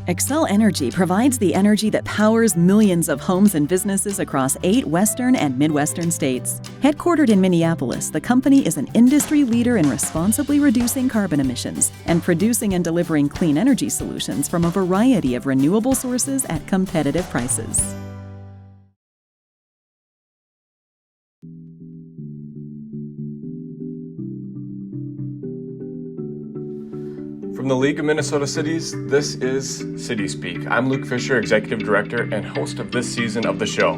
Xcel Energy provides the energy that powers millions of homes and businesses across 8 western and midwestern states. Headquartered in Minneapolis, the company is an industry leader in responsibly reducing carbon emissions and producing and delivering clean energy solutions from a variety of renewable sources at competitive prices. From the League of Minnesota Cities, this is City Speak. I'm Luke Fisher, Executive Director and host of this season of the show.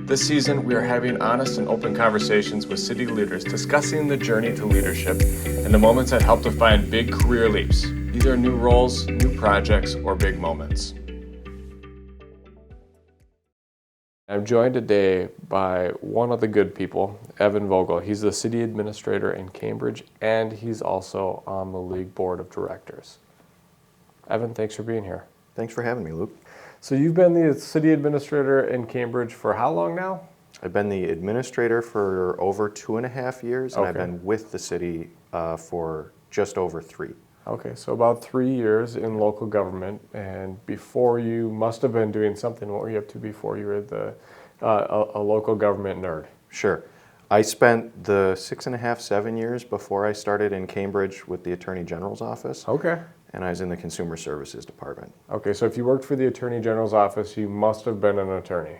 This season, we are having honest and open conversations with city leaders discussing the journey to leadership and the moments that help define big career leaps, either new roles, new projects, or big moments. I'm joined today by one of the good people, Evan Vogel. He's the city administrator in Cambridge, and he's also on the league board of directors. Evan, thanks for being here. Thanks for having me, Luke. So you've been the city administrator in Cambridge for how long now? I've been the administrator for over 2.5 years, and I've been with the city for just over 3. Okay, so about 3 years in local government, and before you must have been doing something. What were you up to before you were a local government nerd? Sure. I spent the 6.5, 7 years before I started in Cambridge with the Attorney General's office. Okay. And I was in the Consumer Services Department. Okay, so if you worked for the Attorney General's office, you must have been an attorney.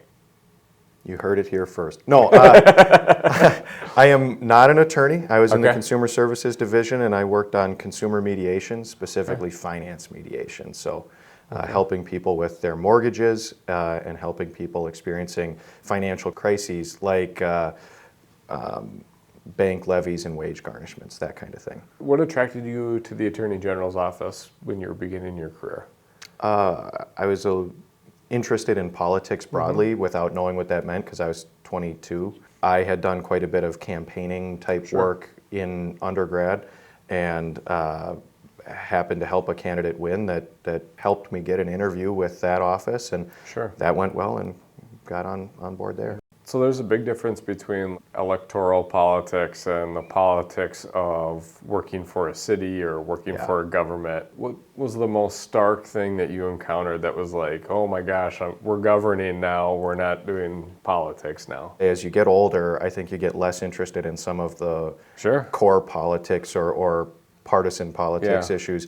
You heard it here first. No, I am not an attorney. I was in the Consumer Services Division, and I worked on consumer mediation, specifically finance mediation. So helping people with their mortgages and helping people experiencing financial crises like bank levies and wage garnishments, that kind of thing. What attracted you to the Attorney General's office when you were beginning your career? I was interested in politics broadly without knowing what that meant because I was 22. I had done quite a bit of campaigning type work in undergrad and happened to help a candidate win that helped me get an interview with that office, and that went well and got on board there. So there's a big difference between electoral politics and the politics of working for a city or working for a government. What was the most stark thing that you encountered that was like, oh my gosh, we're governing now, we're not doing politics now? As you get older, I think you get less interested in some of the core politics or partisan politics issues.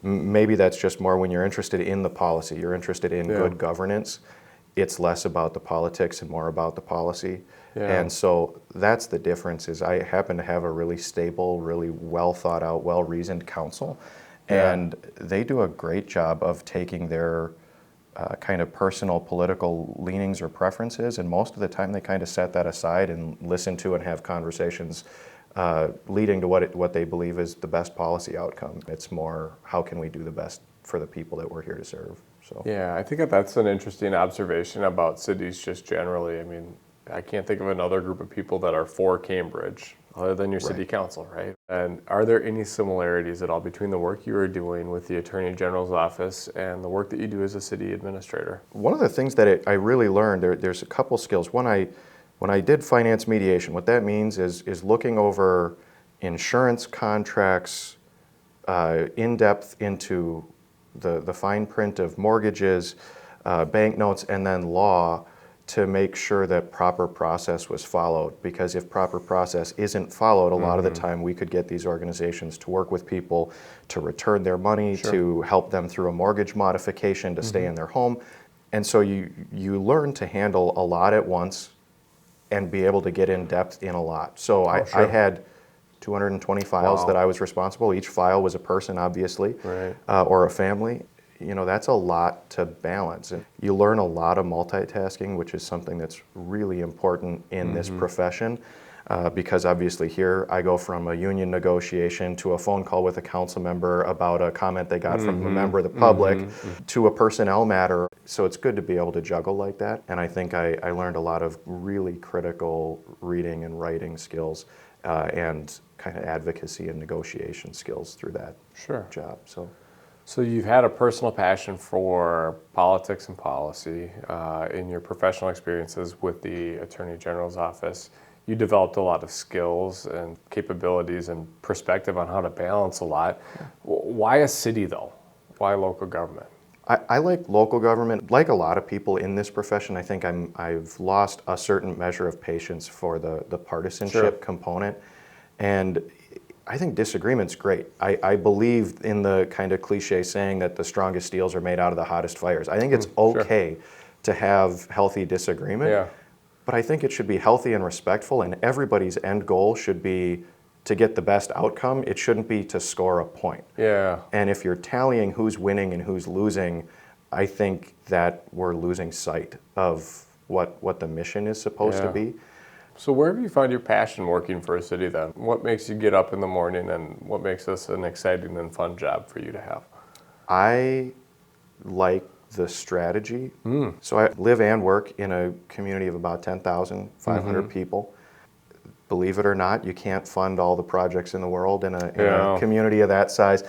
Maybe that's just more when you're interested in the policy, you're interested in good governance. It's less about the politics and more about the policy. And so that's the difference. Is I happen to have a really stable, really well thought out, well-reasoned council, and they do a great job of taking their kind of personal political leanings or preferences, and most of the time they kind of set that aside and listen to and have conversations leading to what they believe is the best policy outcome. It's more, how can we do the best for the people that we're here to serve? So. Yeah, I think that's an interesting observation about cities just generally. I mean, I can't think of another group of people that are for Cambridge other than your city council, right? And are there any similarities at all between the work you are doing with the Attorney General's office and the work that you do as a city administrator? One of the things that I really learned, there's a couple skills. One, when I did finance mediation, what that means is looking over insurance contracts in depth into the fine print of mortgages, bank notes, and then law to make sure that proper process was followed. Because if proper process isn't followed, a lot of the time we could get these organizations to work with people to return their money, to help them through a mortgage modification, to stay in their home. And so you learn to handle a lot at once and be able to get in depth in a lot. So I had 220 files that I was responsible. Each file was a person, obviously, or a family. You know, that's a lot to balance. And you learn a lot of multitasking, which is something that's really important in this profession. Because obviously here I go from a union negotiation to a phone call with a council member about a comment they got from a member of the public to a personnel matter. So it's good to be able to juggle like that. And I think I learned a lot of really critical reading and writing skills and kind of advocacy and negotiation skills through that job. So you've had a personal passion for politics and policy in your professional experiences with the Attorney General's office. you developed a lot of skills and capabilities and perspective on how to balance a lot. Why a city though? Why local government? I like local government. Like a lot of people in this profession, I think I've lost a certain measure of patience for the partisanship component. And I think disagreement's great. I believe in the kind of cliche saying that the strongest steels are made out of the hottest fires. I think it's okay to have healthy disagreement. Yeah. But I think it should be healthy and respectful, and everybody's end goal should be to get the best outcome. It shouldn't be to score a point. Yeah. And if you're tallying who's winning and who's losing, I think that we're losing sight of what the mission is supposed to be. So where have you found your passion working for a city then? What makes you get up in the morning, and what makes this an exciting and fun job for you to have? I like the strategy. So I live and work in a community of about 10,500 people. Believe it or not, you can't fund all the projects in the world in a community of that size,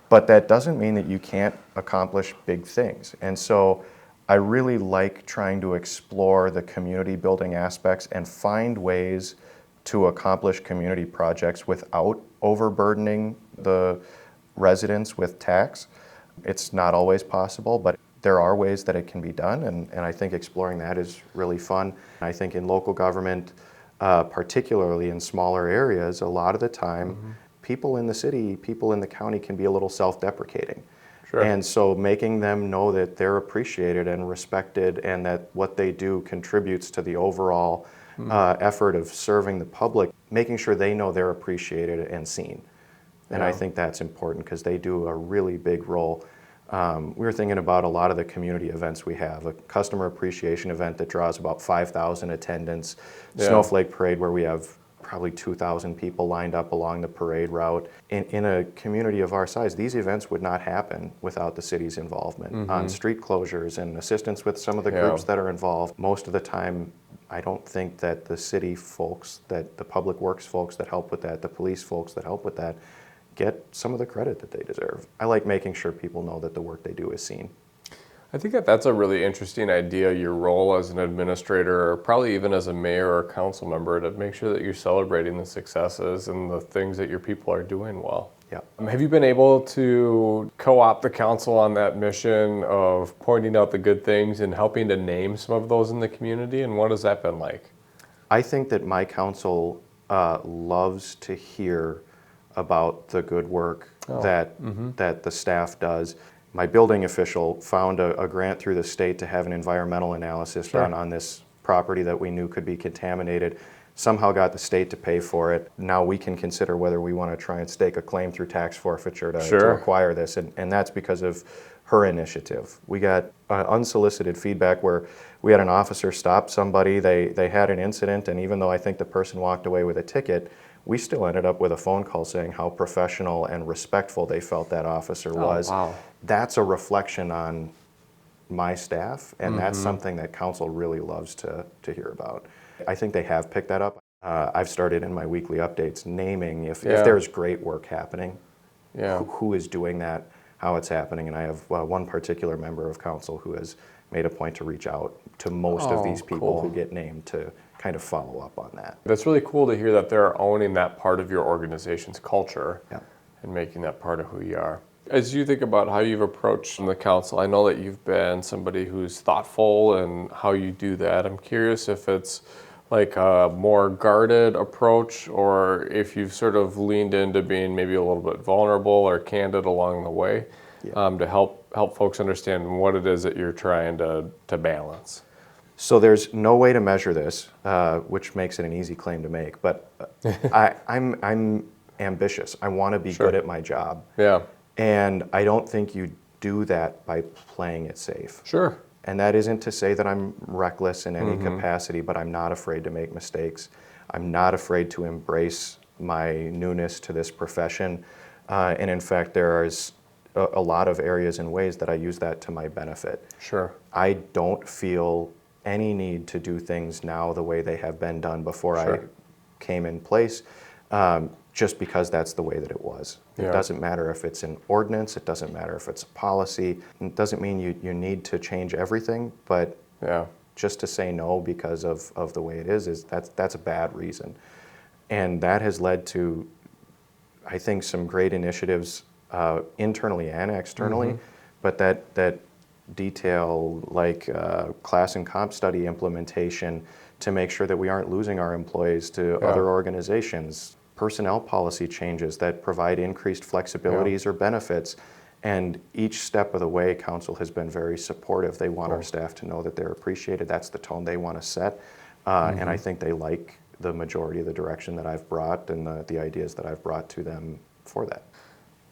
but that doesn't mean that you can't accomplish big things. And so I really like trying to explore the community building aspects and find ways to accomplish community projects without overburdening the residents with tax. It's not always possible, but there are ways that it can be done, and I think exploring that is really fun. I think in local government, particularly in smaller areas, a lot of the time, people in the city, people in the county can be a little self-deprecating. Sure. And so making them know that they're appreciated and respected and that what they do contributes to the overall effort of serving the public, making sure they know they're appreciated and seen. And I think that's important because they do a really big role. We were thinking about a lot of the community events we have, a customer appreciation event that draws about 5,000 attendants, Snowflake Parade where we have probably 2,000 people lined up along the parade route. In a community of our size, these events would not happen without the city's involvement on street closures and assistance with some of the groups that are involved. Most of the time, I don't think that the city folks, that the public works folks that help with that, the police folks that help with that, get some of the credit that they deserve. I like making sure people know that the work they do is seen. I think that that's a really interesting idea, your role as an administrator, or probably even as a mayor or council member, to make sure that you're celebrating the successes and the things that your people are doing well. Yeah. Have you been able to co-opt the council on that mission of pointing out the good things and helping to name some of those in the community, and what has that been like? I think that my council loves to hear about the good work that the staff does. My building official found a grant through the state to have an environmental analysis done on this property that we knew could be contaminated. Somehow got the state to pay for it. Now we can consider whether we want to try and stake a claim through tax forfeiture to acquire this, and that's because of her initiative. We got unsolicited feedback where we had an officer stop somebody, they had an incident, and even though I think the person walked away with a ticket, we still ended up with a phone call saying how professional and respectful they felt that officer was. Wow. That's a reflection on my staff, and that's something that council really loves to hear about. I think they have picked that up. I've started in my weekly updates naming if there's great work happening, who is doing that, how it's happening, and I have one particular member of council who has made a point to reach out to most of these people who get named to kind of follow up on that. That's really cool to hear that they're owning that part of your organization's culture and making that part of who you are. As you think about how you've approached the council, I know that you've been somebody who's thoughtful in how you do that. I'm curious if it's like a more guarded approach, or if you've sort of leaned into being maybe a little bit vulnerable or candid along the way to help folks understand what it is that you're trying to balance. So there's no way to measure this, which makes it an easy claim to make, but I'm ambitious. I want to be good at my job. Yeah. And I don't think you do that by playing it safe. Sure. And that isn't to say that I'm reckless in any capacity, but I'm not afraid to make mistakes. I'm not afraid to embrace my newness to this profession. And in fact, there is a lot of areas and ways that I use that to my benefit. Sure. I don't feel any need to do things now the way they have been done before I came in place, just because that's the way that it was. It doesn't matter if it's an ordinance, it doesn't matter if it's a policy, it doesn't mean you need to change everything, but just to say no because of the way it is that's a bad reason. And that has led to, I think, some great initiatives internally and externally, but that detail like class and comp study implementation to make sure that we aren't losing our employees to other organizations, personnel policy changes that provide increased flexibilities or benefits. And each step of the way, council has been very supportive. They want our staff to know that they're appreciated. That's the tone they want to set. And I think they like the majority of the direction that I've brought and the ideas that I've brought to them for that.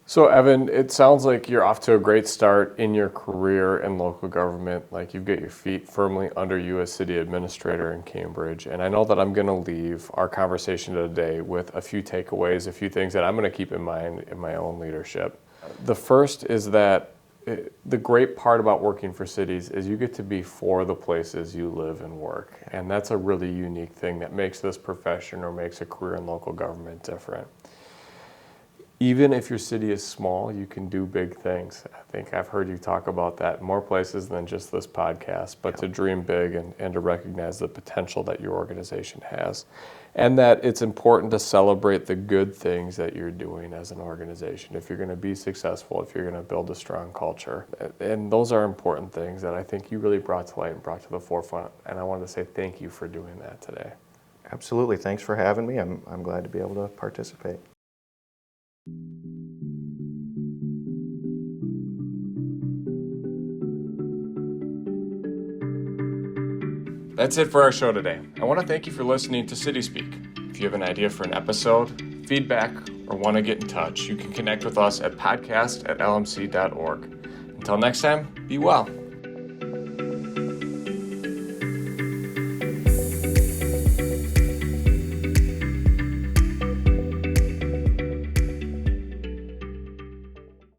So Evan, it sounds like you're off to a great start in your career in local government. Like you've got your feet firmly under you as city administrator in Cambridge. And I know that I'm going to leave our conversation today with a few takeaways, a few things that I'm going to keep in mind in my own leadership. The first is that the great part about working for cities is you get to be for the places you live and work. And that's a really unique thing that makes this profession or makes a career in local government different. Even if your city is small, you can do big things. I think I've heard you talk about that in more places than just this podcast, but to dream big and to recognize the potential that your organization has. And that it's important to celebrate the good things that you're doing as an organization if you're going to be successful, if you're going to build a strong culture. And those are important things that I think you really brought to light and brought to the forefront. And I wanted to say thank you for doing that today. Absolutely. Thanks for having me. I'm glad to be able to participate. That's it for our show today. I want to thank you for listening to City Speak. If you have an idea for an episode, feedback, or want to get in touch, you can connect with us at podcast@lmc.org. Until next time, be well.